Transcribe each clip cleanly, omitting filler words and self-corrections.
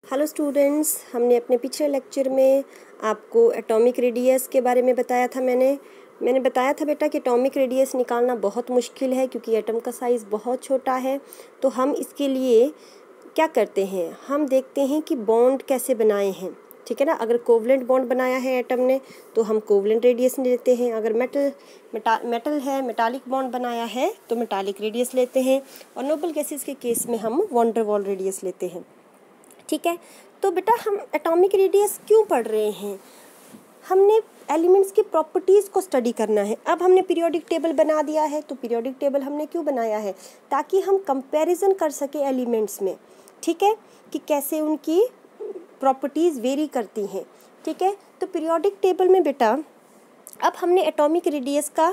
Hello students, हमने अपने पिछले लेक्चर में आपको एटॉमिक रेडियस के बारे में बताया था। मैंने बताया था बेटा कि एटॉमिक रेडियस निकालना बहुत मुश्किल है क्योंकि एटम का साइज़ बहुत छोटा है। तो हम इसके लिए क्या करते हैं, हम देखते हैं कि बॉन्ड कैसे बनाए हैं। ठीक है ना। अगर कोवलेंट बॉन्ड बनाया है एटम ने तो हम कोवलेंट रेडियस लेते हैं। अगर मेटल है, मेटालिक बॉन्ड बनाया है तो मेटालिक रेडियस लेते हैं। और नोबल गैसेस के केस में हम वॉन डेर वाल रेडियस लेते हैं। ठीक है। तो बेटा हम एटॉमिक रेडियस क्यों पढ़ रहे हैं, हमने एलिमेंट्स की प्रॉपर्टीज़ को स्टडी करना है। अब हमने पीरियोडिक टेबल बना दिया है, तो पीरियोडिक टेबल हमने क्यों बनाया है, ताकि हम कंपैरिजन कर सके एलिमेंट्स में। ठीक है, कि कैसे उनकी प्रॉपर्टीज़ वेरी करती हैं। ठीक है। तो पीरियोडिक टेबल में बेटा अब हमने एटॉमिक रेडियस का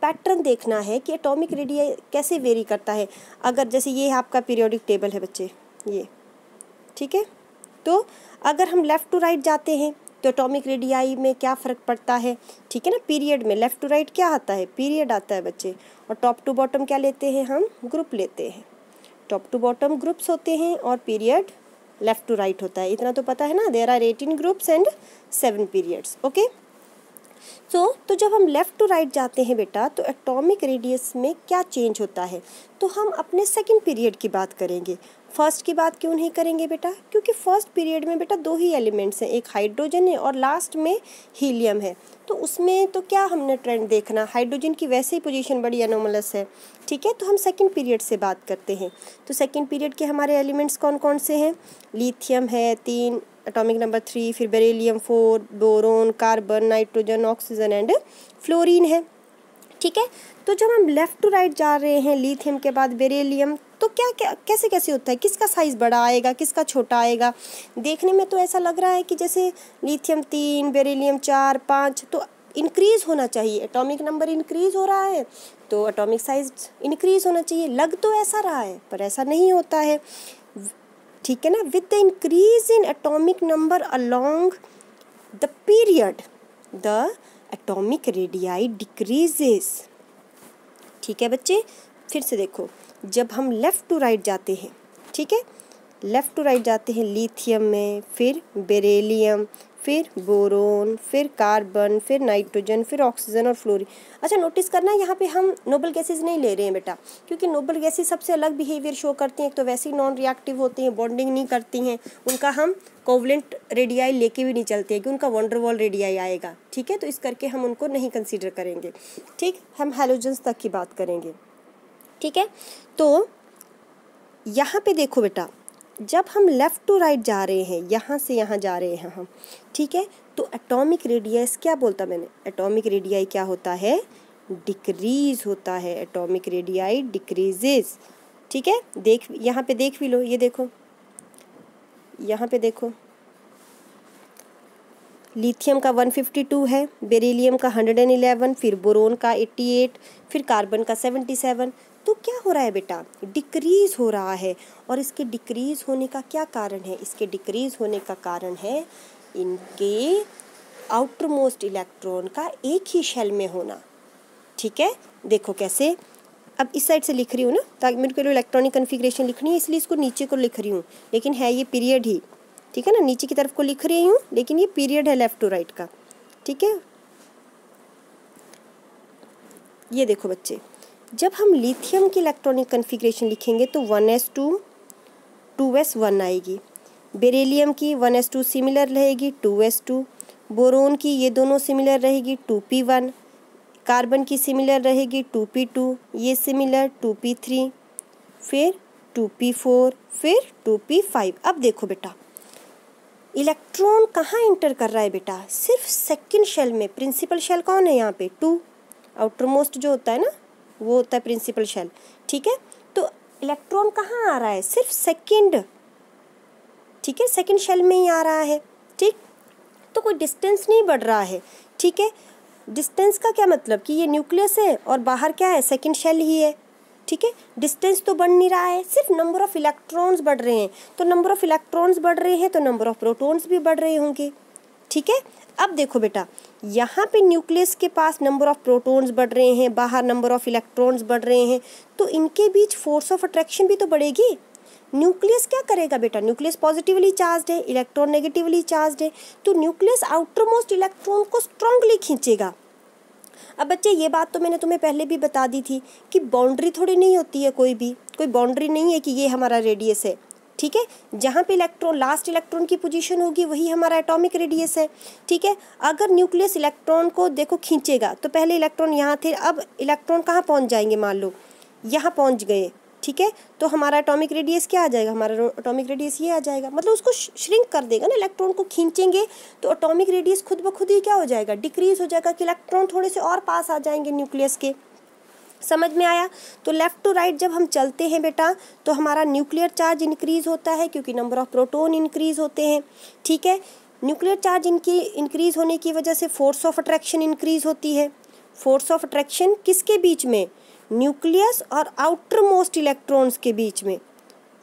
पैटर्न देखना है कि एटॉमिक रेडियस कैसे वेरी करता है। अगर जैसे ये आपका पीरियोडिक टेबल है बच्चे, ये ठीक है। तो अगर हम लेफ़्ट टू राइट जाते हैं तो एटॉमिक रेडियाई में क्या फ़र्क पड़ता है। ठीक है ना। पीरियड में लेफ़्ट टू राइट क्या आता है, पीरियड आता है बच्चे। और टॉप टू बॉटम क्या लेते हैं, हम ग्रुप लेते हैं। टॉप टू बॉटम ग्रुप्स होते हैं और पीरियड लेफ़्ट टू राइट होता है। इतना तो पता है ना, there are 18 groups and 7 periods. Okay. तो जब हम लेफ़्ट टू राइट जाते हैं बेटा तो एटॉमिक रेडियस में क्या चेंज होता है, तो हम अपने सेकंड पीरियड की बात करेंगे। फर्स्ट की बात क्यों नहीं करेंगे बेटा, क्योंकि फर्स्ट पीरियड में बेटा दो ही एलिमेंट्स हैं, एक हाइड्रोजन है और लास्ट में हीलियम है। तो उसमें तो क्या हमने ट्रेंड देखना, हाइड्रोजन की वैसे ही पोजीशन बड़ी एनोमलस है। ठीक है। तो हम सेकंड पीरियड से बात करते हैं। तो सेकंड पीरियड के हमारे एलिमेंट्स कौन कौन से हैं, लिथियम है 3, एटॉमिक नंबर 3, फिर beryllium 4, boron, carbon, nitrogen, oxygen and fluorine है। ठीक है। तो जब हम लेफ़्ट टू राइट जा रहे हैं, लिथियम के बाद बेरिलियम, तो क्या क्या कैसे कैसे होता है, किसका साइज़ बड़ा आएगा, किसका छोटा आएगा। देखने में तो ऐसा लग रहा है कि जैसे लिथियम 3, बेरिलियम 4, 5, तो इंक्रीज़ होना चाहिए, एटॉमिक नंबर इंक्रीज़ हो रहा है तो एटॉमिक साइज इंक्रीज़ होना चाहिए। लग तो ऐसा रहा है पर ऐसा नहीं होता है। ठीक है ना। With the increase in atomic number along the period the atomic radii decreases. ठीक है बच्चे, फिर से देखो, जब हम लेफ़्ट टू राइट जाते हैं, ठीक है, लेफ़्ट टू राइट जाते हैं लिथियम में, फिर बेरिलियम, फिर बोरोन, फिर कार्बन, फिर नाइट्रोजन, फिर ऑक्सीजन और फ्लोरीन। अच्छा नोटिस करना, यहाँ पे हम नोबल गैसेस नहीं ले रहे हैं बेटा, क्योंकि नोबल गैसेस सबसे अलग बिहेवियर शो करती हैं। एक तो वैसे ही नॉन रिएक्टिव होती हैं, बॉन्डिंग नहीं करती हैं, उनका हम कोवलेंट रेडियाई लेके भी नहीं चलते हैं कि उनका वॉन डेर वाल रेडियाई आएगा। ठीक है। तो इस करके हम उनको नहीं कंसिडर करेंगे। ठीक, हम हैलोजन्स तक की बात करेंगे। ठीक है। तो यहाँ पे देखो बेटा, जब हम लेफ़्ट टू राइट जा रहे हैं, यहाँ से यहाँ जा रहे हैं हम, ठीक है, तो एटॉमिक रेडियस क्या बोलता मैंने, एटॉमिक रेडियाई क्या होता है, डिक्रीज होता है। Atomic radii decreases. ठीक है। देख, यहाँ पे देख भी लो, ये देखो, यहाँ पे देखो, लिथियम का 152 है, बेरिलियम का 111, फिर बोरोन का 88, फिर कार्बन का 77। तो क्या हो रहा है बेटा, डिक्रीज़ हो रहा है। और इसके डिक्रीज़ होने का क्या कारण है, इसके डिक्रीज़ होने का कारण है इनके आउटर मोस्ट इलेक्ट्रॉन का एक ही शेल में होना। ठीक है। देखो कैसे, अब इस साइड से लिख रही हूँ ना, ताकि मेरे को इलेक्ट्रॉनिक कन्फिग्रेशन लिखनी है, इसलिए इसको नीचे को लिख रही हूँ, लेकिन है ये पीरियड ही। ठीक है ना, नीचे की तरफ को लिख रही हूँ लेकिन ये पीरियड है लेफ़्ट टू राइट का। ठीक है। ये देखो बच्चे, जब हम लिथियम की इलेक्ट्रॉनिक कन्फिग्रेशन लिखेंगे तो 1s2 2s1 आएगी। बेरिलियम की 1s2 सिमिलर रहेगी 2s2। बोरोन की ये दोनों सिमिलर रहेगी 2p1। कार्बन की सिमिलर रहेगी 2p2, ये सिमिलर 2p3, फिर 2p4, फिर 2p5। अब देखो बेटा, इलेक्ट्रॉन कहाँ इंटर कर रहा है बेटा, सिर्फ सेकंड शेल में। प्रिंसिपल शेल कौन है यहाँ पे, 2, आउटर मोस्ट जो होता है ना वो होता है प्रिंसिपल शेल। ठीक है। तो इलेक्ट्रॉन कहाँ आ रहा है, सिर्फ सेकंड, ठीक है, सेकंड शेल में ही आ रहा है। ठीक, तो कोई डिस्टेंस नहीं बढ़ रहा है। ठीक है। डिस्टेंस का क्या मतलब कि ये न्यूक्लियस है और बाहर क्या है, सेकंड शेल ही है। ठीक है। डिस्टेंस तो बढ़ नहीं रहा है, सिर्फ नंबर ऑफ इलेक्ट्रॉन्स बढ़ रहे हैं। तो नंबर ऑफ इलेक्ट्रॉन्स बढ़ रहे हैं तो नंबर ऑफ प्रोटॉन्स भी बढ़ रहे होंगे। ठीक है। अब देखो बेटा, यहाँ पे न्यूक्लियस के पास नंबर ऑफ प्रोटॉन्स बढ़ रहे हैं, बाहर नंबर ऑफ इलेक्ट्रॉन्स बढ़ रहे हैं, तो इनके बीच फोर्स ऑफ अट्रैक्शन भी तो बढ़ेगी। न्यूक्लियस क्या करेगा बेटा, न्यूक्लियस पॉजिटिवली चार्ज्ड है, इलेक्ट्रॉन नेगेटिवली चार्ज्ड है, तो न्यूक्लियस आउटर मोस्ट इलेक्ट्रॉन को स्ट्रांगली खींचेगा। अब बच्चे ये बात तो मैंने तुम्हें पहले भी बता दी थी कि बाउंड्री थोड़ी नहीं होती है, कोई बाउंड्री नहीं है कि ये हमारा रेडियस है, ठीक है। जहाँ पे इलेक्ट्रॉन लास्ट इलेक्ट्रॉन की पोजीशन होगी वही हमारा एटॉमिक रेडियस है, ठीक है। अगर न्यूक्लियस इलेक्ट्रॉन को देखो खींचेगा तो पहले इलेक्ट्रॉन यहाँ थे, अब इलेक्ट्रॉन कहाँ पहुँच जाएंगे, मान लो यहाँ पहुँच गए, ठीक है। तो हमारा एटॉमिक रेडियस क्या आ जाएगा, हमारा एटॉमिक रेडियस ये आ जाएगा, मतलब उसको श्रिंक कर देगा ना, इलेक्ट्रॉन को खींचेंगे तो एटॉमिक रेडियस खुद ब खुद ही क्या हो जाएगा, डिक्रीज हो जाएगा, कि इलेक्ट्रॉन थोड़े से और पास आ जाएंगे न्यूक्लियस के। समझ में आया। तो लेफ़्ट टू राइट जब हम चलते हैं बेटा तो हमारा न्यूक्लियर चार्ज इंक्रीज़ होता है क्योंकि नंबर ऑफ प्रोटॉन इंक्रीज़ होते हैं, ठीक है। न्यूक्लियर चार्ज इनकी इंक्रीज़ होने की वजह से फोर्स ऑफ अट्रैक्शन इंक्रीज़ होती है। फोर्स ऑफ अट्रैक्शन किसके बीच में, न्यूक्लियस और आउटर मोस्ट इलेक्ट्रॉन्स के बीच में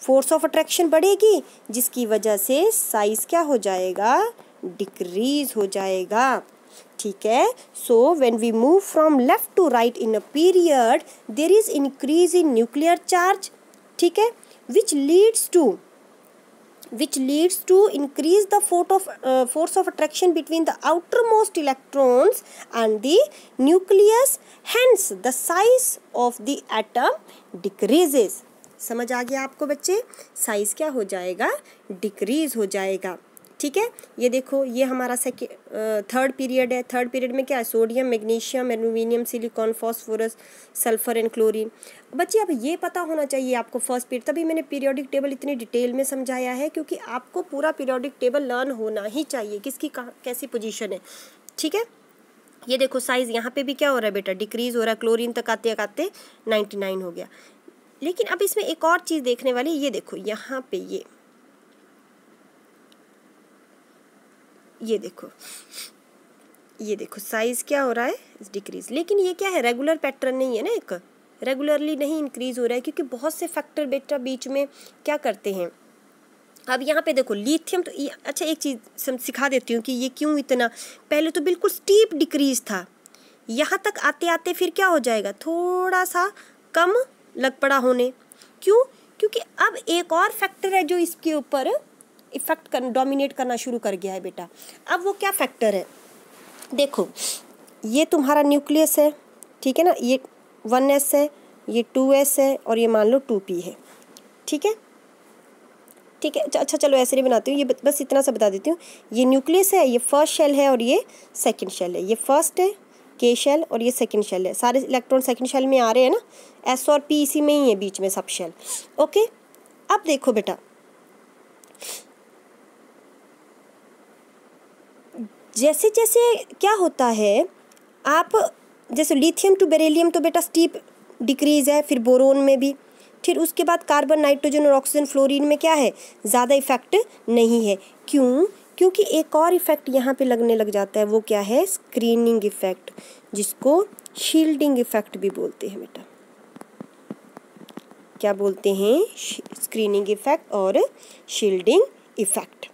फोर्स ऑफ अट्रैक्शन बढ़ेगी, जिसकी वजह से साइज़ क्या हो जाएगा, डिक्रीज़ हो जाएगा, ठीक है। So when we move from left to right in a period there is increase in nuclear charge, ठीक है, which leads to increase the force of attraction between the outermost electrons and the nucleus, hence the size of the atom decreases। समझ आ गया आपको बच्चे, size क्या हो जाएगा, decrease हो जाएगा, ठीक है। ये देखो ये हमारा थर्ड पीरियड है। थर्ड पीरियड में क्या है, sodium, magnesium, aluminium, silicon, phosphorus, sulphur and chlorine. बच्चे अब ये पता होना चाहिए आपको फर्स्ट पीरियड, तभी मैंने पीरियोडिक टेबल इतनी डिटेल में समझाया है, क्योंकि आपको पूरा पीरियोडिक टेबल लर्न होना ही चाहिए, किसकी कैसी पोजीशन है, ठीक है। ये देखो साइज यहाँ पे भी क्या हो रहा है बेटा, डिक्रीज हो रहा है, क्लोरीन तक आते आते 99 हो गया। लेकिन अब इसमें एक और चीज़ देखने वाली, ये देखो यहाँ पे ये देखो साइज क्या हो रहा है, डिक्रीज। लेकिन ये क्या है, रेगुलर पैटर्न नहीं है ना, एक रेगुलरली नहीं इंक्रीज हो रहा है, क्योंकि बहुत से फैक्टर बेटा बीच में क्या करते हैं। अब यहाँ पे देखो लिथियम, तो अच्छा एक चीज़ सिखा देती हूँ कि ये क्यों इतना, पहले तो बिल्कुल स्टीप डिक्रीज था, यहाँ तक आते आते फिर क्या हो जाएगा, थोड़ा सा कम लग पड़ा होने। क्यों, क्योंकि अब एक और फैक्टर है जो इसके ऊपर इफेक्ट डोमिनेट करना शुरू कर गया है बेटा। अब वो क्या फैक्टर है, देखो ये तुम्हारा न्यूक्लियस है, ठीक है ना, ये 1s है, ये 2s है और ये मान लो 2p है, ठीक है, ठीक है। अच्छा चलो ऐसे नहीं बनाती हूँ, ये बस इतना सा बता देती हूँ। ये न्यूक्लियस है, ये फर्स्ट शेल है और ये सेकंड शेल है, ये फर्स्ट है k शेल और ये सेकंड शेल है, सारे इलेक्ट्रॉन सेकंड शेल में आ रहे हैं ना, s और p इसी में ही है बीच में सब शेल, ओके। अब देखो बेटा जैसे जैसे क्या होता है, आप जैसे लिथियम टू बेरिलियम तो बेटा स्टीप डिक्रीज है, फिर बोरोन में भी, फिर उसके बाद कार्बन, नाइट्रोजन और ऑक्सीजन, फ्लोरीन में क्या है, ज़्यादा इफेक्ट नहीं है। क्यों, क्योंकि एक और इफेक्ट यहाँ पे लगने लग जाता है, वो क्या है, स्क्रीनिंग इफेक्ट, जिसको शील्डिंग इफेक्ट भी बोलते हैं बेटा। क्या बोलते हैं, स्क्रीनिंग इफेक्ट और शील्डिंग इफेक्ट।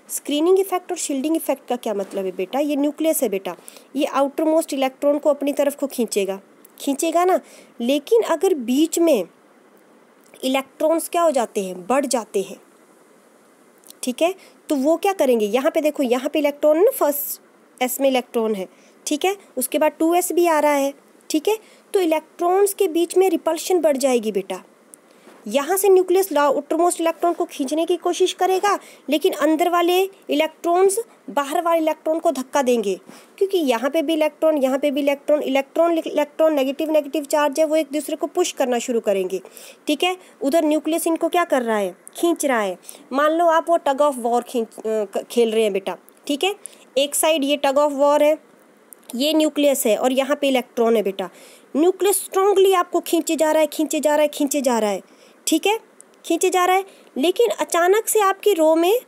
स्क्रीनिंग इफेक्ट और शील्डिंग इफेक्ट का क्या मतलब है बेटा, ये न्यूक्लियस है बेटा, ये आउटर मोस्ट इलेक्ट्रॉन को अपनी तरफ को खींचेगा ना, लेकिन अगर बीच में इलेक्ट्रॉन्स क्या हो जाते हैं, बढ़ जाते हैं, ठीक है, तो वो क्या करेंगे, यहाँ पे देखो, यहाँ पे इलेक्ट्रॉन ना, फर्स्ट s में इलेक्ट्रॉन है, ठीक है, उसके बाद 2s भी आ रहा है, ठीक है, तो इलेक्ट्रॉन्स के बीच में रिपल्शन बढ़ जाएगी बेटा। यहाँ से न्यूक्लियस आउटरमोस्ट इलेक्ट्रॉन को खींचने की कोशिश करेगा, लेकिन अंदर वाले इलेक्ट्रॉन्स बाहर वाले इलेक्ट्रॉन को धक्का देंगे, क्योंकि यहाँ पे भी इलेक्ट्रॉन, यहाँ पे भी इलेक्ट्रॉन नेगेटिव चार्ज है, वो एक दूसरे को पुश करना शुरू करेंगे, ठीक है। उधर न्यूक्लियस इनको क्या कर रहा है, खींच रहा है। मान लो आप वो टग ऑफ वॉर खेल रहे हैं बेटा, ठीक है, एक साइड ये टग ऑफ वॉर है, ये न्यूक्लियस है और यहाँ पे इलेक्ट्रॉन है बेटा। न्यूक्लियस स्ट्रांगली आपको खींचे जा रहा है, ठीक है, खींचे जा रहा है, लेकिन अचानक से आपकी रो में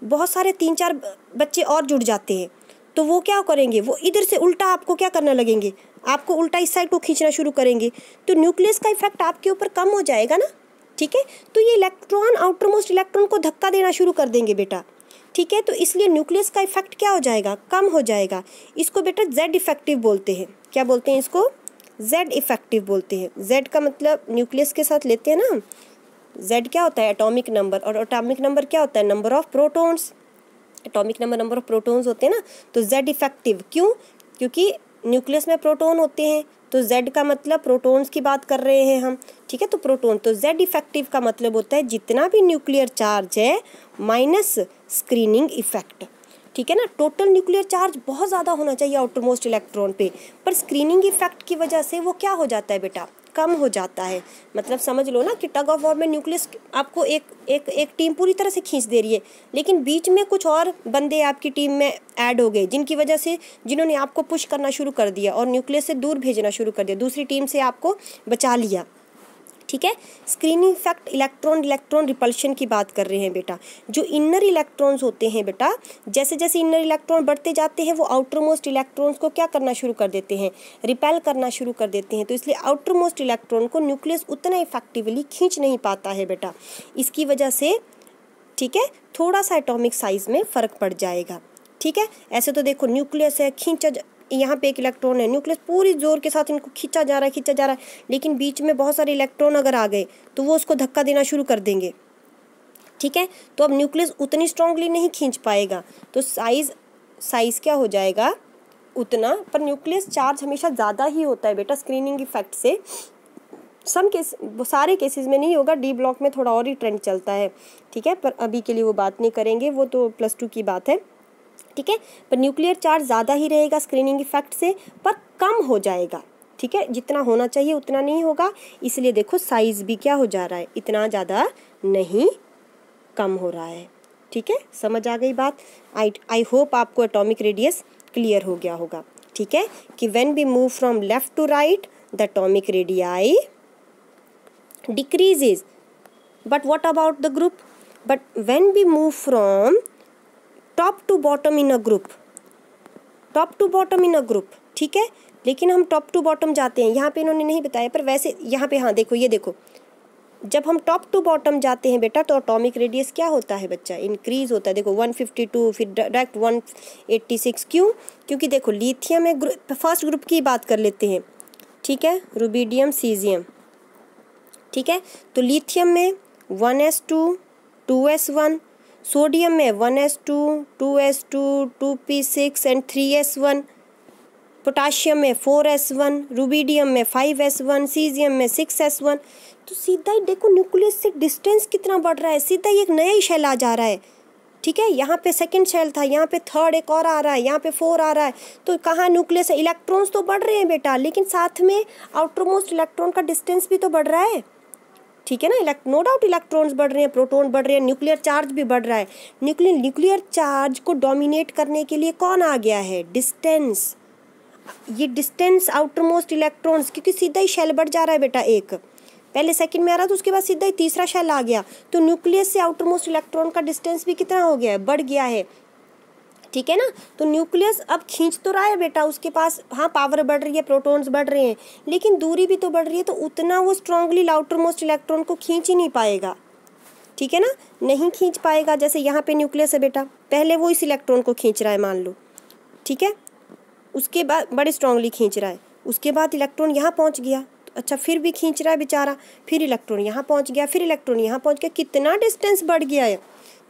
बहुत सारे 3-4 बच्चे और जुड़ जाते हैं, तो वो क्या करेंगे, वो इधर से उल्टा आपको क्या करने लगेंगे, आपको उल्टा इस साइड को खींचना शुरू करेंगे, तो न्यूक्लियस का इफेक्ट आपके ऊपर कम हो जाएगा ना, ठीक है। तो ये इलेक्ट्रॉन आउटरमोस्ट इलेक्ट्रॉन को धक्का देना शुरू कर देंगे बेटा, ठीक है, तो इसलिए न्यूक्लियस का इफेक्ट क्या हो जाएगा, कम हो जाएगा। इसको बेटा जेड इफेक्टिव बोलते हैं। क्या बोलते हैं इसको, जेड इफेक्टिव बोलते हैं। जेड का मतलब न्यूक्लियस के साथ लेते हैं ना, Z क्या होता है? एटॉमिक नंबर, और एटॉमिक नंबर क्या होता है? Number of protons. Atomic number of protons होते हैं ना, तो Z इफेक्टिव। क्यों? क्योंकि न्यूक्लियस में प्रोटॉन होते हैं, तो Z का मतलब प्रोटॉन्स की बात कर रहे हैं हम, ठीक है। तो प्रोटॉन, तो Z इफेक्टिव का मतलब होता है जितना भी न्यूक्लियर चार्ज है माइनस स्क्रीनिंग इफेक्ट, ठीक है ना। टोटल न्यूक्लियर चार्ज बहुत ज़्यादा होना चाहिए आउटरमोस्ट इलेक्ट्रॉन पे, पर स्क्रीनिंग इफेक्ट की वजह से वो क्या हो जाता है बेटा? कम हो जाता है। मतलब समझ लो ना कि टग ऑफ वॉर में न्यूक्लियस आपको एक टीम पूरी तरह से खींच दे रही है, लेकिन बीच में कुछ और बंदे आपकी टीम में ऐड हो गए, जिनकी वजह से, जिन्होंने आपको पुश करना शुरू कर दिया और न्यूक्लियस से दूर भेजना शुरू कर दिया, दूसरी टीम से आपको बचा लिया, ठीक है। स्क्रीनिंग इफेक्ट इलेक्ट्रॉन रिपल्शन की बात कर रहे हैं बेटा। जो इनर इलेक्ट्रॉन्स होते हैं बेटा, जैसे जैसे इनर इलेक्ट्रॉन बढ़ते जाते हैं वो आउटर मोस्ट इलेक्ट्रॉन्स को क्या करना शुरू कर देते हैं? रिपेल करना शुरू कर देते हैं। तो इसलिए आउटर मोस्ट इलेक्ट्रॉन को न्यूक्लियस उतना इफेक्टिवली खींच नहीं पाता है बेटा। इसकी वजह से, ठीक है, थोड़ा सा एटॉमिक साइज में फ़र्क पड़ जाएगा, ठीक है। ऐसे तो देखो न्यूक्लियस है, यहाँ पे एक इलेक्ट्रॉन है, न्यूक्लियस पूरी जोर के साथ इनको खींचा जा रहा है, लेकिन बीच में बहुत सारे इलेक्ट्रॉन अगर आ गए तो वो उसको धक्का देना शुरू कर देंगे, ठीक है। तो अब न्यूक्लियस उतनी स्ट्रांगली नहीं खींच पाएगा, तो साइज क्या हो जाएगा? उतना। पर न्यूक्लियस चार्ज हमेशा ज़्यादा ही होता है बेटा स्क्रीनिंग इफेक्ट से। सारे केसेस में नहीं होगा, डी ब्लॉक में थोड़ा और ही ट्रेंड चलता है, ठीक है। पर अभी के लिए वो बात नहीं करेंगे, वो तो +2 की बात है, ठीक है। पर न्यूक्लियर चार्ज ज़्यादा ही रहेगा स्क्रीनिंग इफेक्ट से, पर कम हो जाएगा, ठीक है। जितना होना चाहिए उतना नहीं होगा, इसलिए देखो साइज़ भी क्या हो जा रहा है? इतना ज़्यादा नहीं, कम हो रहा है, ठीक है। समझ आ गई बात? आई होप आपको एटॉमिक रेडियस क्लियर हो गया होगा, ठीक है, कि when we move from left to right the atomic radii decreases, but what about the group? But when we move from top to bottom in a group, top to bottom in a group, ठीक है। लेकिन हम top to bottom जाते हैं, यहाँ पे इन्होंने नहीं बताया, पर वैसे यहाँ पे, हाँ देखो, ये देखो, जब हम टॉप टू बॉटम जाते हैं बेटा तो एटॉमिक रेडियस क्या होता है बच्चा? इंक्रीज होता है। देखो 152, फिर डायरेक्ट 186। क्यों? क्योंकि देखो लिथियम में फर्स्ट ग्रुप की बात कर लेते हैं, ठीक है, रुबिडियम सीजियम, ठीक है। तो लिथियम में 1s2 2s1, सोडियम में 1s2 2s2 2p6 and 3s1, potassium में 4s1, रुबिडियम में 5s1, सीजियम में 6s1। तो सीधा ही देखो न्यूक्लियस से डिस्टेंस कितना बढ़ रहा है, सीधा ही एक नया ही शेल आ जा रहा है, ठीक है। यहाँ पे सेकंड शेल था, यहाँ पे थर्ड एक और आ रहा है, यहाँ पे 4 आ रहा है। तो कहाँ न्यूक्लियस है? इलेक्ट्रॉन्स तो बढ़ रहे हैं बेटा, लेकिन साथ में आउटर मोस्ट इलेक्ट्रॉन का डिस्टेंस भी तो बढ़ रहा है, ठीक है ना। नो डाउट इलेक्ट्रॉन्स बढ़ रहे हैं, प्रोटॉन बढ़ रहे हैं, न्यूक्लियर चार्ज भी बढ़ रहा है। न्यूक्लियर चार्ज को डोमिनेट करने के लिए कौन आ गया है? डिस्टेंस। ये डिस्टेंस आउटर मोस्ट इलेक्ट्रॉन्स, क्योंकि सीधा ही शेल बढ़ जा रहा है बेटा, एक पहले सेकंड में आ रहा था, उसके बाद सीधा ही तीसरा शेल आ गया, तो न्यूक्लियस से आउटर मोस्ट इलेक्ट्रॉन का डिस्टेंस भी कितना हो गया है? बढ़ गया है, ठीक है ना। तो न्यूक्लियस अब खींच तो रहा है बेटा, उसके पास हाँ पावर बढ़ रही है, प्रोटॉन्स बढ़ रहे हैं, लेकिन दूरी भी तो बढ़ रही है, तो उतना वो स्ट्रांगली आउटर मोस्ट इलेक्ट्रॉन को खींच ही नहीं पाएगा, ठीक है ना, नहीं खींच पाएगा। जैसे यहाँ पे न्यूक्लियस है बेटा, पहले वो इस इलेक्ट्रॉन को खींच रहा है मान लो, ठीक है, उसके बाद बड़े स्ट्रांगली खींच रहा है, उसके बाद इलेक्ट्रॉन यहाँ पहुँच गया, अच्छा फिर भी खींच रहा है बेचारा, फिर इलेक्ट्रॉन यहाँ पहुँच गया, फिर इलेक्ट्रॉन यहाँ पहुँच गया, कितना डिस्टेंस बढ़ गया है।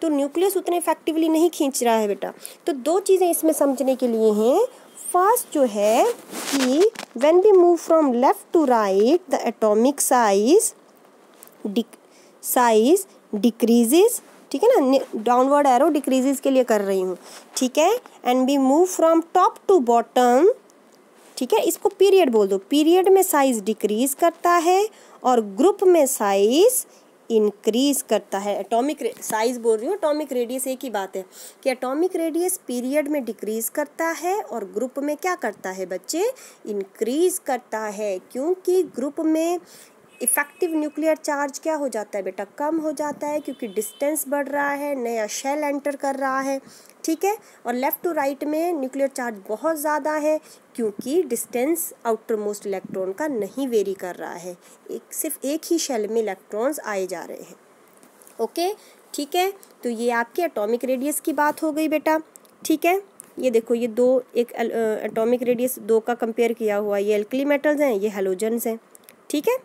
तो न्यूक्लियस उतने इफेक्टिवली नहीं खींच रहा है बेटा। तो दो चीज़ें इसमें समझने के लिए हैं। फर्स्ट जो है कि when we move from left to right the atomic size decreases, ठीक है ना, डाउनवर्ड एरो डिक्रीजेज के लिए कर रही हूँ, ठीक है। And we move from top to bottom, ठीक है, इसको पीरियड बोल दो, पीरियड में साइज डिक्रीज करता है और ग्रुप में साइज इंक्रीज करता है। एटॉमिक साइज बोल रही हूँ, एटॉमिक रेडियस एक ही बात है कि एटॉमिक रेडियस पीरियड में डिक्रीज करता है और ग्रुप में क्या करता है बच्चे? इंक्रीज करता है, क्योंकि ग्रुप में इफेक्टिव न्यूक्लियर चार्ज क्या हो जाता है बेटा? कम हो जाता है, क्योंकि डिस्टेंस बढ़ रहा है, नया शेल एंटर कर रहा है, ठीक है। और लेफ़्ट टू राइट में न्यूक्लियर चार्ज बहुत ज़्यादा है, क्योंकि डिस्टेंस आउटर मोस्ट इलेक्ट्रॉन का नहीं वेरी कर रहा है, सिर्फ एक ही शेल में इलेक्ट्रॉन्स आए जा रहे हैं, ओके, ठीक है। तो ये आपके एटॉमिक रेडियस की बात हो गई बेटा, ठीक है। ये देखो, ये दो, एक एटॉमिक रेडियस 2 का कंपेयर किया हुआ, ये एल्कली मेटल्स हैं, ये हेलोजन्स हैं, ठीक है।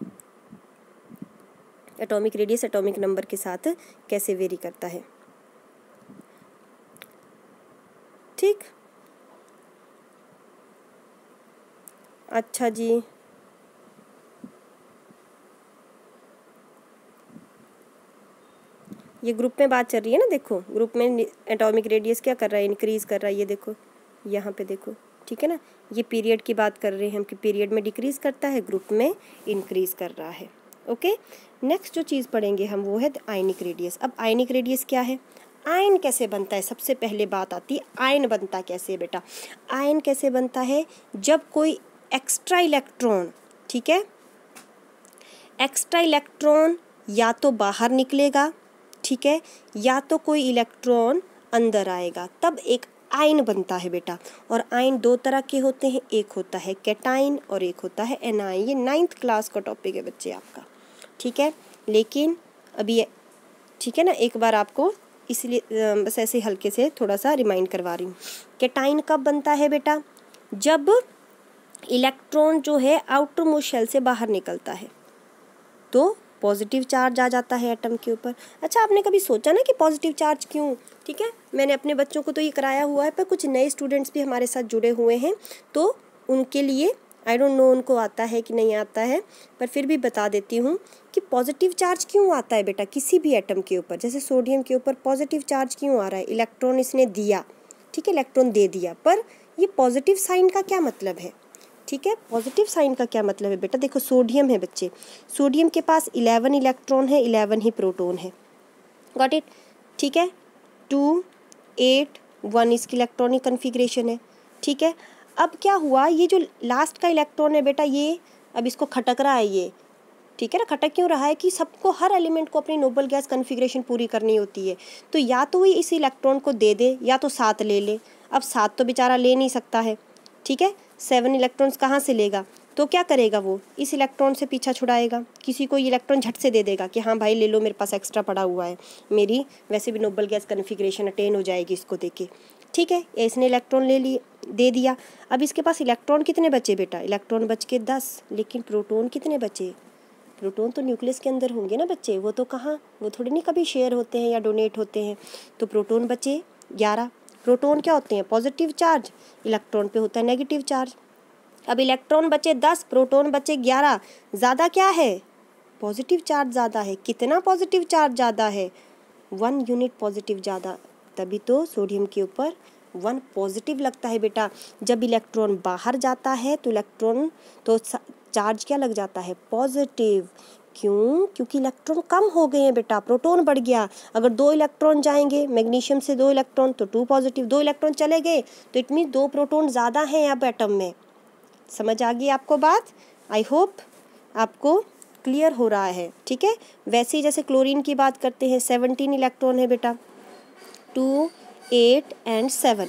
एटॉमिक रेडियस एटॉमिक नंबर के साथ कैसे वेरी करता है। ठीक, अच्छा जी, ये ग्रुप में बात चल रही है ना, देखो ग्रुप में एटॉमिक रेडियस क्या कर रहा है, इंक्रीज कर रहा है, ये देखो यहाँ पे देखो, ठीक है ना, ये पीरियड की बात कर रहे हैं हम कि पीरियड में डिक्रीज करता है, ग्रुप में इंक्रीज कर रहा है। ओके, नेक्स्ट जो चीज़ पढ़ेंगे हम वो है आयनिक रेडियस। अब आयनिक रेडियस क्या है, आयन कैसे बनता है, सबसे पहले बात आती है आयन बनता कैसे है बेटा। आयन कैसे बनता है, जब कोई एक्स्ट्रा इलेक्ट्रॉन, ठीक है, एक्स्ट्रा इलेक्ट्रॉन या तो बाहर निकलेगा, ठीक है, या तो कोई इलेक्ट्रॉन अंदर आएगा, तब एक आयन बनता है बेटा। और आयन दो तरह के होते हैं, एक होता है कैटाइन और एक होता है एनाइन। ये 9th क्लास का टॉपिक है बच्चे आपका, ठीक है, लेकिन अभी ठीक है ना, एक बार आपको इसलिए बस ऐसे हल्के से थोड़ा सा रिमाइंड करवा रही हूँ। कैटाइन कब बनता है बेटा, जब इलेक्ट्रॉन जो है आउटर मोस्ट शेल से बाहर निकलता है तो पॉजिटिव चार्ज आ जाता है एटम के ऊपर। अच्छा, आपने कभी सोचा ना कि पॉजिटिव चार्ज क्यों, ठीक है, मैंने अपने बच्चों को तो ये कराया हुआ है, पर कुछ नए स्टूडेंट्स भी हमारे साथ जुड़े हुए हैं, तो उनके लिए आई डोंट नो उनको आता है कि नहीं आता है, पर फिर भी बता देती हूँ कि पॉजिटिव चार्ज क्यों आता है बेटा किसी भी एटम के ऊपर। जैसे सोडियम के ऊपर पॉजिटिव चार्ज क्यों आ रहा है, इलेक्ट्रॉन इसने दिया, ठीक है, इलेक्ट्रॉन दे दिया, पर ये पॉजिटिव साइन का क्या मतलब है, ठीक है, पॉजिटिव साइन का क्या मतलब है बेटा। देखो सोडियम है बच्चे, सोडियम के पास 11 इलेक्ट्रॉन है, 11 ही प्रोटॉन है, गॉट इट, ठीक है, 2 8 1 इसकी इलेक्ट्रॉनिक कन्फिग्रेशन है, ठीक है। अब क्या हुआ, ये जो लास्ट का इलेक्ट्रॉन है बेटा, ये अब इसको खटक रहा है ये, ठीक है ना, खटक क्यों रहा है कि सबको हर एलिमेंट को अपनी नोबल गैस कन्फिग्रेशन पूरी करनी होती है, तो या तो वो इस इलेक्ट्रॉन को दे दे या तो 7 ले ले। अब 7 तो बेचारा ले नहीं सकता है, ठीक है, 7 इलेक्ट्रॉन्स कहाँ से लेगा, तो क्या करेगा, वो इस इलेक्ट्रॉन से पीछा छुड़ाएगा, किसी को इलेक्ट्रॉन झट से दे देगा कि हाँ भाई ले लो, मेरे पास एक्स्ट्रा पड़ा हुआ है, मेरी वैसे भी नोबल गैस कन्फिग्रेशन अटेन हो जाएगी इसको देके, ठीक है, इसने इलेक्ट्रॉन ले लिए, दे दिया। अब इसके पास इलेक्ट्रॉन कितने बचे बेटा, इलेक्ट्रॉन बच के 10, लेकिन प्रोटॉन कितने बचे, प्रोटॉन तो न्यूक्लियस के अंदर होंगे ना बच्चे, वो तो कहाँ, वो थोड़ी नहीं कभी शेयर होते हैं या डोनेट होते हैं, तो प्रोटॉन बचे 11। प्रोटॉन क्या होते हैं, पॉजिटिव चार्ज, इलेक्ट्रॉन पे होता है नेगेटिव चार्ज। अब इलेक्ट्रॉन बचे 10, प्रोटॉन बचे 11, ज़्यादा क्या है, पॉजिटिव चार्ज ज़्यादा है। कितना पॉजिटिव चार्ज ज़्यादा है, 1 यूनिट पॉजिटिव ज़्यादा, तभी तो सोडियम के ऊपर 1 पॉजिटिव लगता है बेटा। जब इलेक्ट्रॉन बाहर जाता है तो इलेक्ट्रॉन तो चार्ज क्या लग जाता है, पॉजिटिव। क्यों, क्योंकि इलेक्ट्रॉन कम हो गए हैं बेटा, प्रोटॉन बढ़ गया। अगर 2 इलेक्ट्रॉन जाएंगे, मैग्नीशियम से 2 इलेक्ट्रॉन तो 2 पॉजिटिव, 2 इलेक्ट्रॉन चले गए तो इट मीन 2 प्रोटॉन ज़्यादा हैं अब एटम में। समझ आ गई आपको बात, आई होप आपको क्लियर हो रहा है, ठीक है। वैसे ही जैसे क्लोरीन की बात करते हैं, 17 इलेक्ट्रॉन है बेटा, 2 8 एंड 7,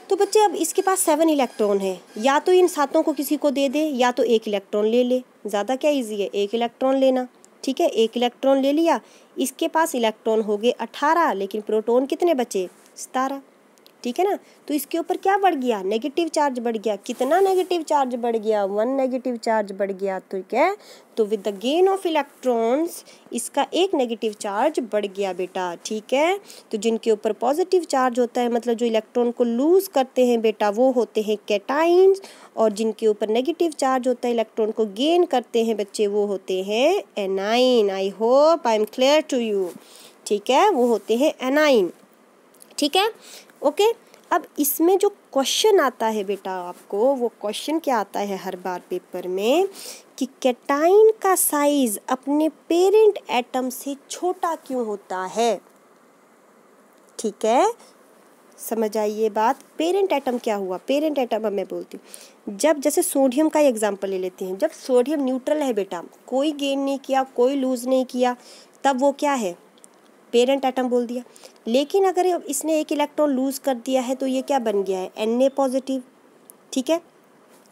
तो बच्चे अब इसके पास 7 इलेक्ट्रॉन है, या तो इन 7 को किसी को दे दे या तो 1 इलेक्ट्रॉन ले ले, ज़्यादा क्या इजी है 1 इलेक्ट्रॉन लेना, ठीक है, 1 इलेक्ट्रॉन ले लिया। इसके पास इलेक्ट्रॉन हो गए 18, लेकिन प्रोटॉन कितने बचे, 17, ठीक है ना। तो इसके ऊपर क्या बढ़ गया, नेगेटिव चार्ज बढ़ गया। कितना नेगेटिव चार्ज बढ़ गया, 1 नेगेटिव चार्ज बढ़ गया, ठीक है। तो with the gain of electrons इसका 1 नेगेटिव चार्ज बढ़ गया बेटा, ठीक है। तो जिनके ऊपर पॉजिटिव चार्ज होता है, मतलब जो इलेक्ट्रॉन को लूज करते हैं बेटा, वो होते हैं कैटाइन्स, और जिनके ऊपर नेगेटिव चार्ज होता है, इलेक्ट्रॉन को गेन करते हैं बच्चे, वो होते हैं anion. I hope I am clear to you, ठीक है, वो होते हैं एनाइन, ठीक है, ओके। अब इसमें जो क्वेश्चन आता है बेटा आपको, वो क्वेश्चन क्या आता है हर बार पेपर में कि कैटाइन का साइज अपने पेरेंट एटम से छोटा क्यों होता है, ठीक है, समझ आइए बात। पेरेंट एटम क्या हुआ, पेरेंट एटम अब मैं बोलती हूँ, जब जैसे सोडियम का एग्जांपल ले लेते हैं, जब सोडियम न्यूट्रल है बेटा, कोई गेन नहीं किया, कोई लूज नहीं किया, तब वो क्या है, पेरेंट एटम बोल दिया। लेकिन अगर इसने 1 इलेक्ट्रॉन लूज कर दिया है तो ये क्या बन गया है, Na पॉजिटिव, ठीक है,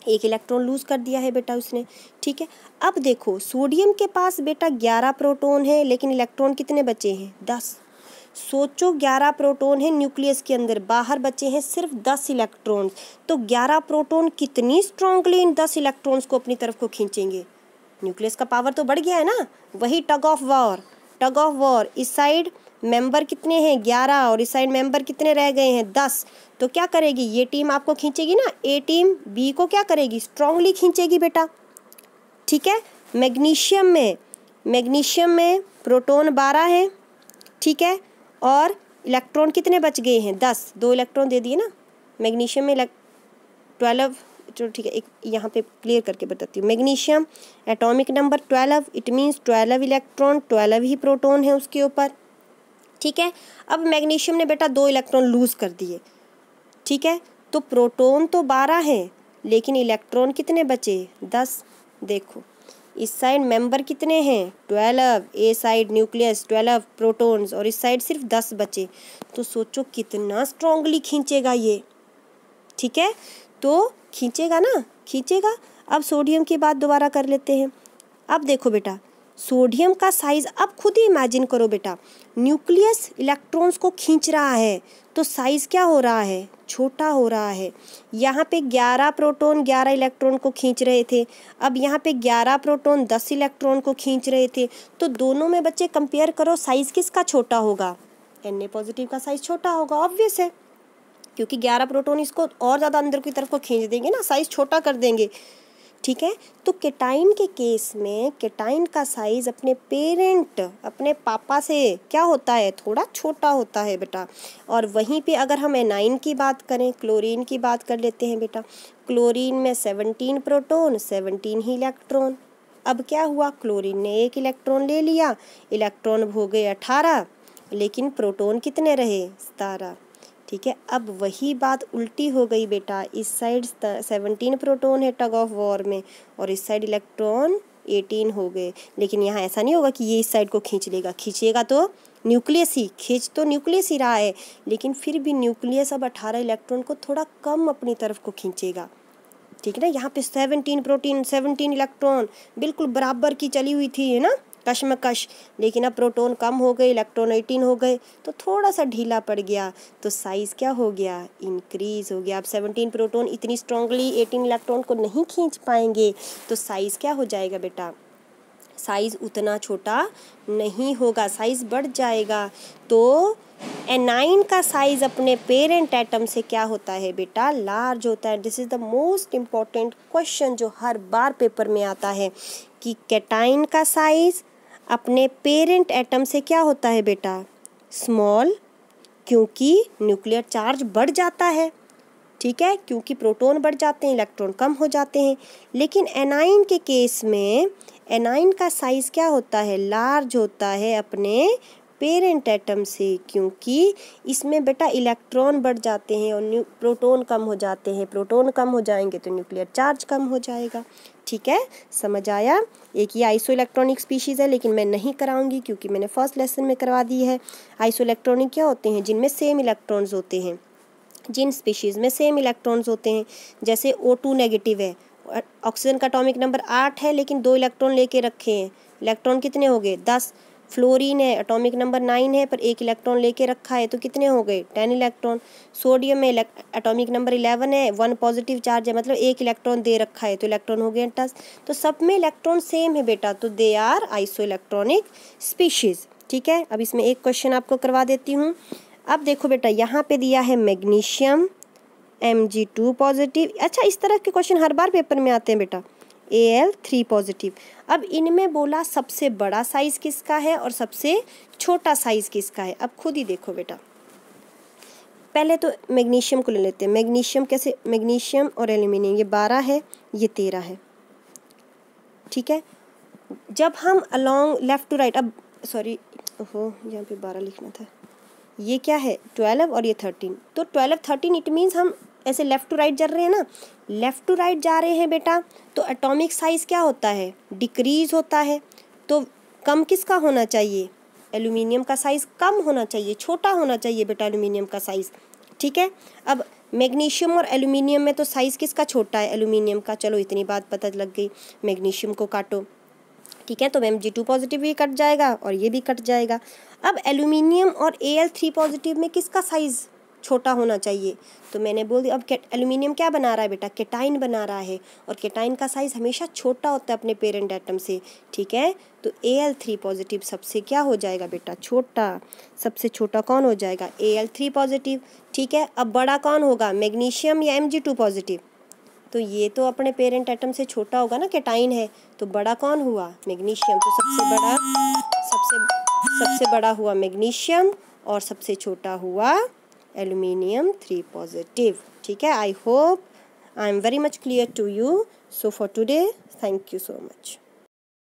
1 इलेक्ट्रॉन लूज कर दिया है बेटा उसने, ठीक है। अब देखो सोडियम के पास बेटा 11 प्रोटॉन है, लेकिन इलेक्ट्रॉन कितने बचे हैं, 10। सोचो 11 प्रोटॉन है न्यूक्लियस के अंदर, बाहर बचे हैं सिर्फ 10 इलेक्ट्रॉन्स, तो 11 प्रोटॉन कितनी स्ट्रांगली इन 10 इलेक्ट्रॉन्स को अपनी तरफ को खींचेंगे, न्यूक्लियस का पावर तो बढ़ गया है ना, वही tug of war. Tug of war, इस साइड मेंबर कितने हैं 11 और इस साइड मेंबर कितने रह गए हैं 10। तो क्या करेगी ये टीम आपको खींचेगी ना, ए टीम बी को क्या करेगी स्ट्रांगली खींचेगी बेटा। ठीक है, मैग्नीशियम में प्रोटॉन 12 है, ठीक है, और इलेक्ट्रॉन कितने बच गए हैं 10, 2 इलेक्ट्रॉन दे दिए ना। मैग्नीशियम में 12, चलो ठीक है, एक यहाँ पे क्लियर करके बताती हूँ। Magnesium atomic number 12, it means 12 electron, 12 he proton है उसके ऊपर। ठीक है, अब मैग्नीशियम ने बेटा 2 इलेक्ट्रॉन लूज़ कर दिए। ठीक है, तो प्रोटॉन तो 12 है लेकिन इलेक्ट्रॉन कितने बचे 10। देखो इस साइड मेंबर कितने हैं 12, ए साइड न्यूक्लियस 12 प्रोटॉन्स और इस साइड सिर्फ 10 बचे। तो सोचो कितना स्ट्रांगली खींचेगा ये। ठीक है, तो खींचेगा ना, खींचेगा। अब सोडियम की बात दोबारा कर लेते हैं। अब देखो बेटा सोडियम का साइज अब खुद ही इमेजिन करो बेटा, न्यूक्लियस इलेक्ट्रॉन्स को खींच रहा है तो साइज क्या हो रहा है छोटा हो रहा है। यहाँ पे 11 प्रोटॉन 11 इलेक्ट्रॉन को खींच रहे थे, अब यहाँ पे 11 प्रोटॉन 10 इलेक्ट्रॉन को खींच रहे थे। तो दोनों में बच्चे कंपेयर करो साइज किसका छोटा होगा, Na पॉजिटिव का साइज छोटा होगा, ऑब्वियस है, क्योंकि 11 प्रोटॉन इसको और ज़्यादा अंदर की तरफ को खींच देंगे ना, साइज छोटा कर देंगे। ठीक है, तो केटाइन के केस में केटाइन का साइज अपने पेरेंट अपने पापा से क्या होता है थोड़ा छोटा होता है बेटा। और वहीं पे अगर हम एनाइन की बात करें, क्लोरीन की बात कर लेते हैं बेटा, क्लोरीन में 17 प्रोटॉन 17 ही इलेक्ट्रॉन। अब क्या हुआ, क्लोरीन ने 1 इलेक्ट्रॉन ले लिया, इलेक्ट्रॉन हो गए 18 लेकिन प्रोटॉन कितने रहे 17। ठीक है, अब वही बात उल्टी हो गई बेटा, इस साइड 17 प्रोटॉन है टग ऑफ वॉर में और इस साइड इलेक्ट्रॉन 18 हो गए। लेकिन यहाँ ऐसा नहीं होगा कि ये इस साइड को खींच लेगा, खींचेगा तो न्यूक्लियस ही, खींच तो न्यूक्लियस ही रहा है लेकिन फिर भी न्यूक्लियस अब 18 इलेक्ट्रॉन को थोड़ा कम अपनी तरफ को खींचेगा। ठीक है ना, यहाँ पे 17 प्रोटीन 17 इलेक्ट्रॉन बिल्कुल बराबर की चली हुई थी है ना, कशमकश, लेकिन अब प्रोटॉन कम हो गए, इलेक्ट्रॉन 18 हो गए तो थोड़ा सा ढीला पड़ गया, तो साइज़ क्या हो गया इंक्रीज़ हो गया। अब 17 प्रोटॉन इतनी स्ट्रांगली 18 इलेक्ट्रॉन को नहीं खींच पाएंगे तो साइज़ क्या हो जाएगा बेटा, साइज़ उतना छोटा नहीं होगा, साइज़ बढ़ जाएगा। तो एनाइन का साइज़ अपने पेरेंट एटम से क्या होता है बेटा लार्ज होता है। This is the most important question जो हर बार पेपर में आता है कि कैटाइन का साइज़ अपने पेरेंट एटम से क्या होता है बेटा स्मॉल, क्योंकि न्यूक्लियर चार्ज बढ़ जाता है। ठीक है, क्योंकि प्रोटॉन बढ़ जाते हैं इलेक्ट्रॉन कम हो जाते हैं। लेकिन एनाइन के केस में एनाइन का साइज़ क्या होता है लार्ज होता है अपने पेरेंट एटम से, क्योंकि इसमें बेटा इलेक्ट्रॉन बढ़ जाते हैं और प्रोटॉन कम हो जाते हैं, प्रोटॉन कम हो जाएंगे तो न्यूक्लियर चार्ज कम हो जाएगा। ठीक है, समझ आया। एक ये आइसो इलेक्ट्रॉनिक स्पीशीज़ है लेकिन मैं नहीं कराऊंगी क्योंकि मैंने फर्स्ट लेसन में करवा दी है। आइसो इलेक्ट्रॉनिक क्या होते हैं, जिनमें सेम इलेक्ट्रॉन्स होते हैं, जिन स्पीशीज़ में सेम इलेक्ट्रॉन्स होते हैं। जैसे O2 नेगेटिव है, ऑक्सीजन का एटॉमिक नंबर 8 है लेकिन 2 इलेक्ट्रॉन लेके रखे हैं, इलेक्ट्रॉन कितने हो गए 10। फ्लोरीन है, एटॉमिक नंबर 9 है पर 1 इलेक्ट्रॉन लेके रखा है तो कितने हो गए 10 इलेक्ट्रॉन। सोडियम में एटॉमिक नंबर 11 है, 1 पॉजिटिव चार्ज है मतलब 1 इलेक्ट्रॉन दे रखा है तो इलेक्ट्रॉन हो गए 10। तो सब में इलेक्ट्रॉन सेम है बेटा, तो they are isoelectronic species. ठीक है, अब इसमें एक क्वेश्चन आपको करवा देती हूँ। अब देखो बेटा यहाँ पे दिया है मैग्नीशियम Mg2 पॉजिटिव। अच्छा, इस तरह के क्वेश्चन हर बार पेपर में आते हैं बेटा। Al3 positive. अब इनमें बोला सबसे बड़ा साइज़ किसका है और सबसे छोटा साइज़ किसका है। अब खुद ही देखो बेटा, पहले तो मैग्नीशियम को ले लेते हैं। मैग्नीशियम कैसे, मैग्नीशियम और एल्यूमिनियम ये 12 है ये 13 है। ठीक है, जब हम अलोंग लेफ़्ट टू राइट, अब सॉरी ओहो यहाँ पे 12 लिखना था, ये क्या है 12 और ये 13, तो 12 13 इट मीन्स हम ऐसे लेफ़्ट टू राइट जा रहे हैं ना, लेफ़्ट टू राइट जा रहे हैं बेटा, तो एटॉमिक साइज़ क्या होता है डिक्रीज़ होता है। तो कम किसका होना चाहिए, एल्यूमिनियम का साइज़ कम होना चाहिए, छोटा होना चाहिए बेटा एल्यूमिनियम का साइज़। ठीक है, अब मैग्नीशियम और एल्यूमिनियम में तो साइज़ किसका छोटा है एल्यूमिनियम का, चलो इतनी बात पता लग गई। मैग्नीशियम को काटो, ठीक है, तो Mg2 पॉजिटिव भी कट जाएगा और ये भी कट जाएगा। अब एल्यूमिनियम और Al3 पॉजिटिव में किसका साइज़ छोटा होना चाहिए। तो मैंने बोल दिया। अब एल्यूमिनियम क्या बना रहा है बेटा, केटाइन बना रहा है, और केटाइन का साइज़ हमेशा छोटा होता है अपने पेरेंट एटम से, ठीक है। तो Al3 पॉजिटिव सबसे क्या हो जाएगा बेटा, छोटा। सबसे छोटा कौन हो जाएगा, Al3 पॉजिटिव, ठीक है। अब बड़ा कौन होगा, मैग्नीशियम या Mg2 पॉजिटिव। तो ये तो अपने पेरेंट एटम से छोटा होगा ना, केटाइन है, तो बड़ा कौन हुआ, मैग्नीशियम। तो सबसे बड़ा हुआ मैग्नीशियम और सबसे छोटा हुआ एल्यूमिनियम 3 पॉजिटिव, ठीक है। I hope I am very much clear to you. So for today, thank you so much.